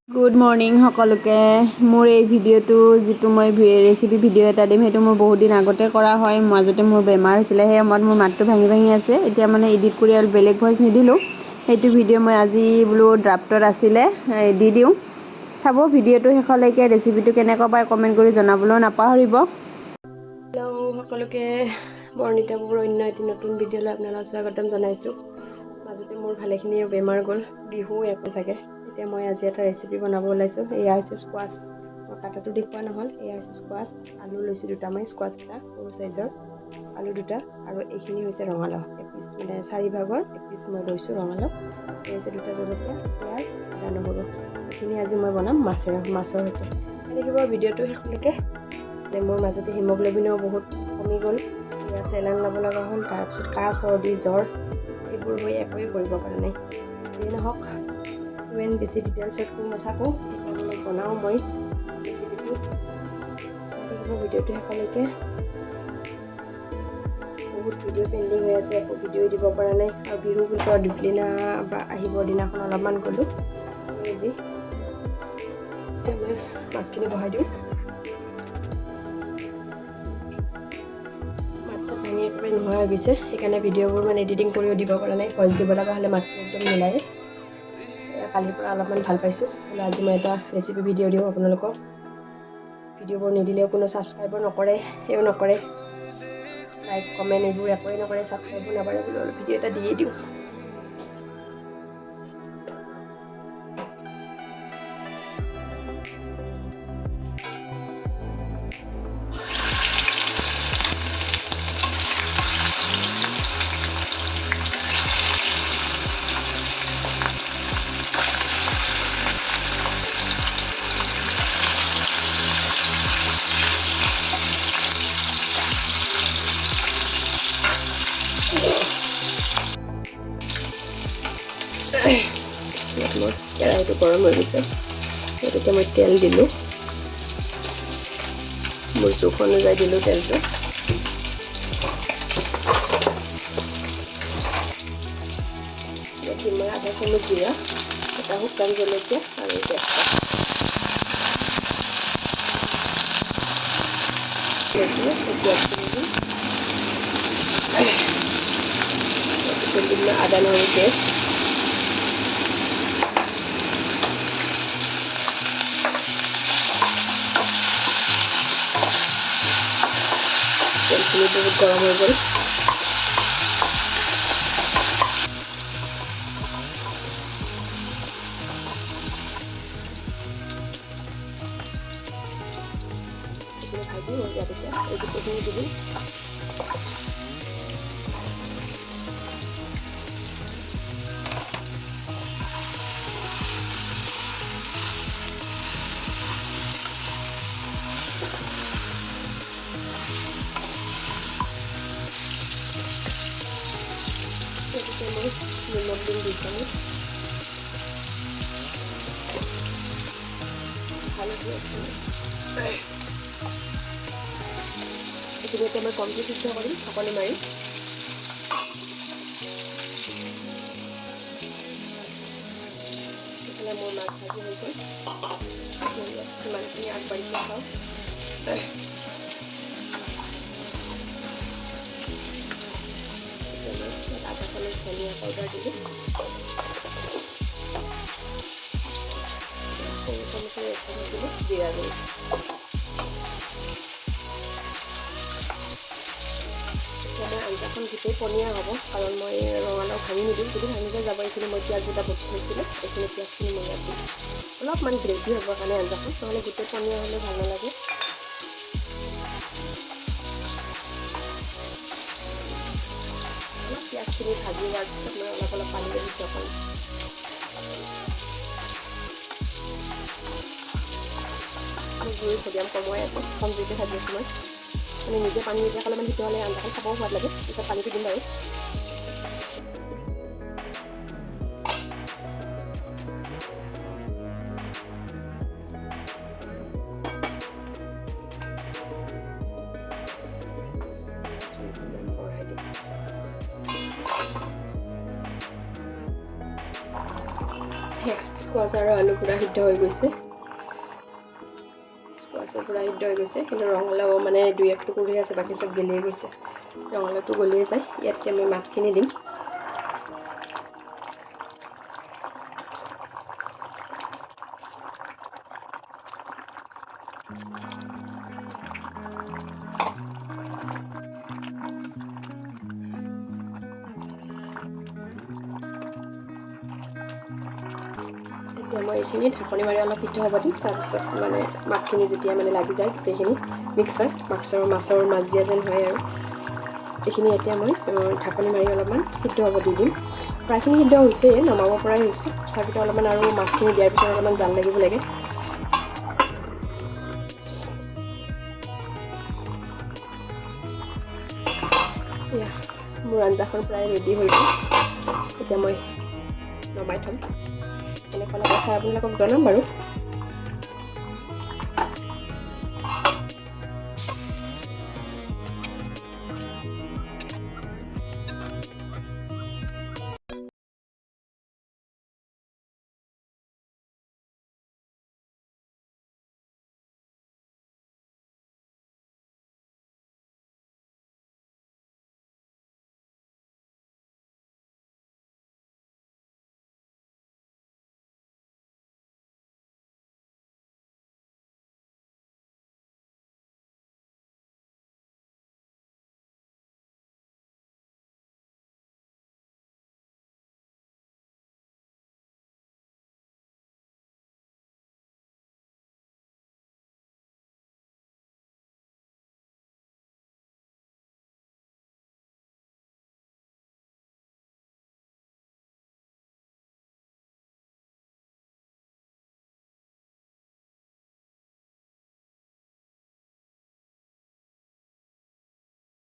Good morning সকলোকে। মোৰ এই ভিডিঅ'টো যিটো মই ৰেচিপি ভিডিঅ' এটা দিম সেইটো মোৰ বহুত দিন আগতে কৰা হয়। মাজতে মোৰ বেমাৰ হৈছিলে, সেই সময়ত মোৰ মাতটো ভাঙি আছে। এতিয়া মানে এডিট কৰি আৰু বেলেগ ভইচ নিদিলোঁ। সেইটো ভিডিঅ' মই আজি বোলো ড্ৰাফ্টত আছিলে দি দিওঁ। চাব ভিডিঅ'টো শেষলৈকে। ৰেচিপিটো কেনেকুৱা পায় কমেণ্ট কৰি জনাবলৈও নাপাহৰিব। হেল্ল' সকলোকে, বৰ্ণিতা বুবুৰ অন্য এটি নতুন ভিডিঅ'লৈ আপোনালোকক স্বাগতম জনাইছোঁ। মাজতে মোৰ ভালেখিনি বেমাৰ গ'ল, বিহু একো চাগে। এতিয়া মই আজি এটা ৰেচিপি বনাব ওলাইছোঁ। এয়া হৈছে স্কোৱাছ। মই কাটাটো দেখুওৱা নহ'ল। এয়া হৈছে স্কোৱাছ। আলু লৈছোঁ দুটামান, স্কোৱাছ এটা সৰু চাইজৰ আলু দুটা, আৰু এইখিনি হৈছে ৰঙালাও এপিচ, মানে 4 ভাগৰ এপিচ মই লৈছোঁ ৰঙালাও। এই হৈছে দুটা জলকীয়া, পিঁয়াজ, আদা নহৰু। এইখিনি আজি মই বনাম মাছৰ সৈতে। দেখিব ভিডিঅ'টো শেষলৈকে। মোৰ মাজতে হিমগ্ল'বিনো বহুত কমি গ'ল, এয়া চেলাইন ল'ব লগা হ'ল। তাৰপিছত কাহ চৰ্দি জ্বৰ এইবোৰ হৈ একোৱেই কৰিব পৰা নাই। যিয়ে নহওক, ইমান বেছি ডিটেইলছত কৈ নাথাকোঁ, সেইকাৰণে বনাওঁ মই ৰেচিপিটো। দেখিব ভিডিঅ'টো শেষলৈকে। বহুত ভিডিঅ' পেণ্ডিং হৈ আছে, একো ভিডিঅ' দিব পৰা নাই। আৰু বিহু পিছৰ দিনা বা আহিবৰ দিনাখন অলপমান গ'লোঁ। এতিয়া মই মাছখিনি বহাই দিওঁ। ভাঙি একেবাৰে নোহোৱা হৈ গৈছে, সেইকাৰণে ভিডিঅ'বোৰ মানে এডিটিং কৰিও দিব পৰা নাই। ভইচ দিব লগা হ'লে মাতটো একদম নোলায়। কালিৰ পৰা অলপমান ভাল পাইছোঁ। বোলো আজি মই এটা ৰেচিপি ভিডিঅ' দিওঁ আপোনালোকক। ভিডিঅ'বোৰ নিদিলেও কোনো ছাবস্ক্ৰাইবো নকৰে, সেয়াও নকৰে, লাইক কমেণ্ট এইবোৰ একোৱেই নকৰে, ছাবস্ক্ৰাইবো নকৰে। বোলো অলপ ভিডিঅ' এটা দিয়ে দিওঁ। মোৰ কেৰাহীটো গৰম হৈ গৈছে, গতিকে মই তেল দিলোঁ। মোৰ জোখ অনুযায়ী দিলোঁ তেলটো। দিম মই আধা চামুচ জিৰা, এটা শুকান জলকীয়া আৰু তেজপাত। দিম আদা নহৰু পেষ্ট। তেলখিনি বহুত গৰম হৈ গ'ল। ভাজি হৈ যোৱাৰ পিছত এই গোটেইখিনি দি দিম। নিমখ দিম 2 চামুচ, হালধি 1 চামুচ। এইখিনি এতিয়া মই কমকৈ সিদ্ধ কৰিম, ঢাকনি মাৰি। এইফালে মোৰ মাছ ভাজি হৈ গ'ল। সিমানখিনি আগবাঢ়ি নাযাওঁ। আধা চামুচ ধনিয়া পাউডাৰ দিলোঁ। সৰু চামুচেৰে 1 চামুচ দিলোঁ জিৰা গুড়ি। এতিয়া মই আঞ্জাখন গোটেই পনীয়া হ'ব, কাৰণ মই ৰঙালাও ভাঙি নিদিওঁ। যদি ভাঙিলৈ যাব এইখিনি মই পিঁয়াজ দুটা বটি থৈছিলোঁ, এইখিনি পিঁয়াজখিনি মই ইয়াত দিম। অলপমান গ্ৰেভি হ'বৰ কাৰণে আঞ্জাখন, নহ'লে গোটেই পনীয়া হ'লে ভাল নালাগে। পিঁয়াজখিনি ভাজি হোৱাৰ পিছত মই অলপ পানী দি সিদ্ধ কৰিম। জুইৰ ভলিউম কমাই আছোঁ, কম জুইতে ভাজি আছোঁ মই। মানে নিজে পানী নিদিয়াকৈ অলপমান সিদ্ধ হ'লে আঞ্জাখন খাবও সোৱাদ লাগে। পিছত পানীটো দিম বাৰু। বঢ়াই দিম। স্কোৱাছ আৰু আলু পূৰা সিদ্ধ হৈ গৈছে। স্কোৱাছৰ পূৰা সিদ্ধ হৈ গৈছে, কিন্তু ৰঙালাও মানে 2-1 টুকুৰি আছে, বাকী চব গেলিয়ে গৈছে। ৰঙালাওটো গলিয়ে যায়। ইয়াত মই মাছখিনি দিম। এতিয়া মই এইখিনি ঢাকনি মাৰি অলপ সিদ্ধ হ'ব দিম। তাৰপিছত মানে মাছখিনি যেতিয়া মানে লাগি যায় গোটেইখিনি মিক্স হয়, মাছৰ মাছ দিয়া যেন হয় আৰু এইখিনি এতিয়া মই ঢাকনি মাৰি অলপমান সিদ্ধ হ'ব দি দিম। প্ৰায়খিনি সিদ্ধ হৈছেই, নমাব পৰাই হৈছোঁ। তথাপিতো অলপমান আৰু মাছখিনি দিয়াৰ পিছত অলপমান জাল লাগিব লাগে। এয়া মোৰ আঞ্জাখন প্ৰায় ৰেডি হৈ গ'ল। এতিয়া মই নমাই থ'ম। কেনেকুৱা লাগে খাই আপোনালোকক জনাম বাৰু।